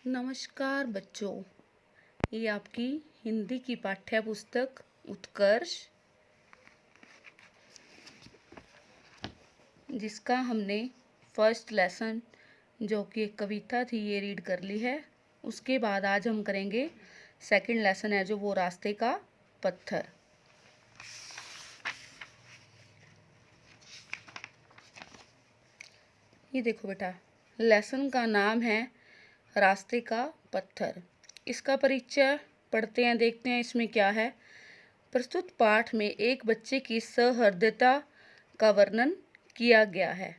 नमस्कार बच्चों, ये आपकी हिंदी की पाठ्य पुस्तक उत्कर्ष, जिसका हमने फर्स्ट लेसन जो कि एक कविता थी ये रीड कर ली है। उसके बाद आज हम करेंगे सेकंड लेसन है जो वो रास्ते का पत्थर। ये देखो बेटा, लेसन का नाम है रास्ते का पत्थर। इसका परिचय पढ़ते हैं, देखते हैं इसमें क्या है। प्रस्तुत पाठ में एक बच्चे की सहृदयता का वर्णन किया गया है।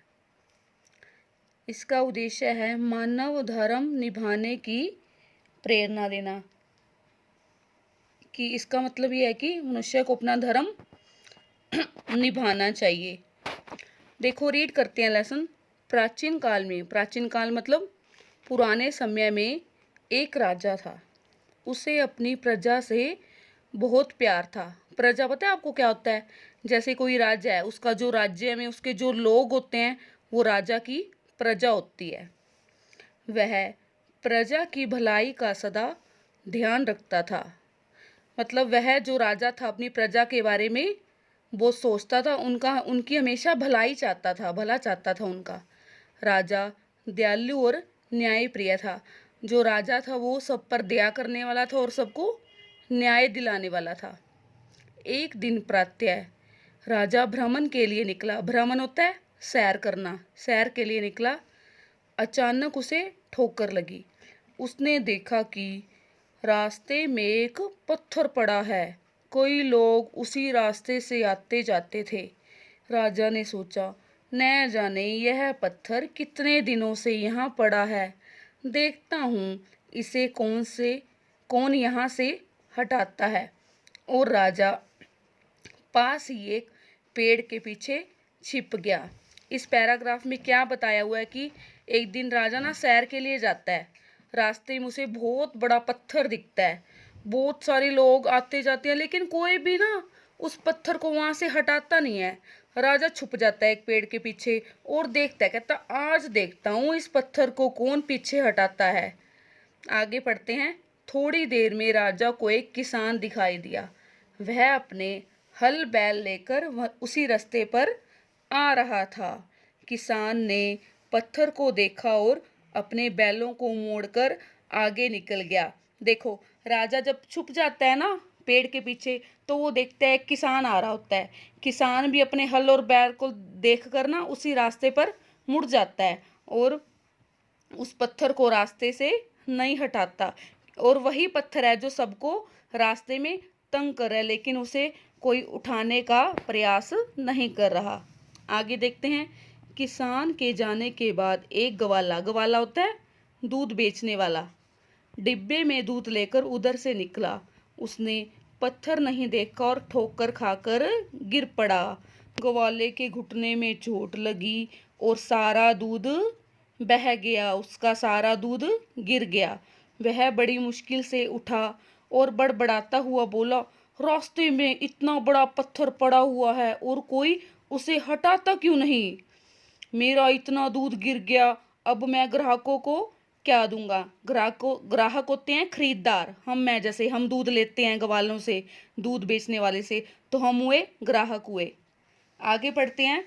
इसका उद्देश्य है मानव धर्म निभाने की प्रेरणा देना। कि इसका मतलब ये है कि मनुष्य को अपना धर्म निभाना चाहिए। देखो, रीड करते हैं लेसन। प्राचीन काल में, प्राचीन काल मतलब पुराने समय में, एक राजा था। उसे अपनी प्रजा से बहुत प्यार था। प्रजा पता है आपको क्या होता है? जैसे कोई राजा है, उसका जो राज्य में उसके जो लोग होते हैं वो राजा की प्रजा होती है। वह प्रजा की भलाई का सदा ध्यान रखता था। मतलब वह जो राजा था अपनी प्रजा के बारे में वो सोचता था, उनकी हमेशा भलाई चाहता था, भला चाहता था उनका। राजा दयालु और न्यायप्रिय था। जो राजा था वो सब पर दया करने वाला था और सबको न्याय दिलाने वाला था। एक दिन प्रातः राजा भ्रमण के लिए निकला। भ्रमण होता है सैर करना। सैर के लिए निकला। अचानक उसे ठोकर लगी। उसने देखा कि रास्ते में एक पत्थर पड़ा है। कई लोग उसी रास्ते से आते जाते थे। राजा ने सोचा, न जाने यह पत्थर कितने दिनों से यहाँ पड़ा है। देखता हूँ इसे कौन यहाँ से हटाता है। और राजा पास ही एक पेड़ के पीछे छिप गया। इस पैराग्राफ में क्या बताया हुआ है कि एक दिन राजा ना सैर के लिए जाता है। रास्ते में उसे बहुत बड़ा पत्थर दिखता है। बहुत सारे लोग आते जाते हैं लेकिन कोई भी ना उस पत्थर को वहां से हटाता नहीं है। राजा छुप जाता है एक पेड़ के पीछे और देखता है, कहता आज देखता हूँ इस पत्थर को कौन पीछे हटाता है। आगे पढ़ते हैं। थोड़ी देर में राजा को एक किसान दिखाई दिया। वह अपने हल बैल लेकर उसी रास्ते पर आ रहा था। किसान ने पत्थर को देखा और अपने बैलों को मोड़कर आगे निकल गया। देखो, राजा जब छुप जाता है ना पेड़ के पीछे तो वो देखता है किसान आ रहा होता है। किसान भी अपने हल और बैल को देखकर ना उसी रास्ते पर मुड़ जाता है और उस पत्थर को रास्ते से नहीं हटाता। और वही पत्थर है जो सबको रास्ते में तंग कर रहा है, लेकिन उसे कोई उठाने का प्रयास नहीं कर रहा। आगे देखते हैं। किसान के जाने के बाद एक गवाला होता है दूध बेचने वाला, डिब्बे में दूध लेकर उधर से निकला। उसने पत्थर नहीं देखा और ठोकर खाकर गिर पड़ा। ग्वाले के घुटने में चोट लगी और सारा दूध बह गया। उसका सारा दूध गिर गया। वह बड़ी मुश्किल से उठा और बड़बड़ाता हुआ बोला, रास्ते में इतना बड़ा पत्थर पड़ा हुआ है और कोई उसे हटाता क्यों नहीं? मेरा इतना दूध गिर गया, अब मैं ग्राहकों को क्या दूंगा? ग्राहक होते हैं खरीदार। हम दूध लेते हैं ग्वालों से, दूध बेचने वाले से, तो हम हुए ग्राहक हुए। आगे पढ़ते हैं।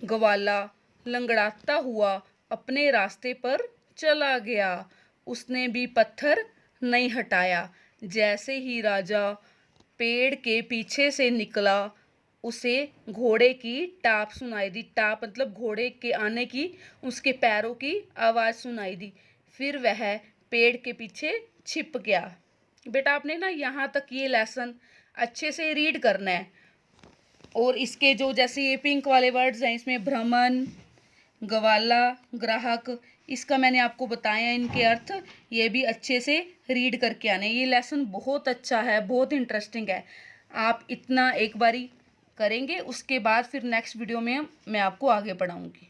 ग्वाला लंगड़ाता हुआ अपने रास्ते पर चला गया। उसने भी पत्थर नहीं हटाया। जैसे ही राजा पेड़ के पीछे से निकला उसे घोड़े की टाप सुनाई दी। टाप मतलब घोड़े के आने की, उसके पैरों की आवाज़ सुनाई दी। फिर वह पेड़ के पीछे छिप गया। बेटा आपने ना यहाँ तक ये लेसन अच्छे से रीड करना है। और इसके जो जैसे ये पिंक वाले वर्ड्स हैं इसमें भ्रमण, ग्वाला, ग्राहक, इसका मैंने आपको बताया इनके अर्थ। ये भी अच्छे से रीड करके आने। ये लेसन बहुत अच्छा है, बहुत इंटरेस्टिंग है। आप इतना एक बारी करेंगे, उसके बाद फिर नेक्स्ट वीडियो में मैं आपको आगे पढ़ाऊंगी।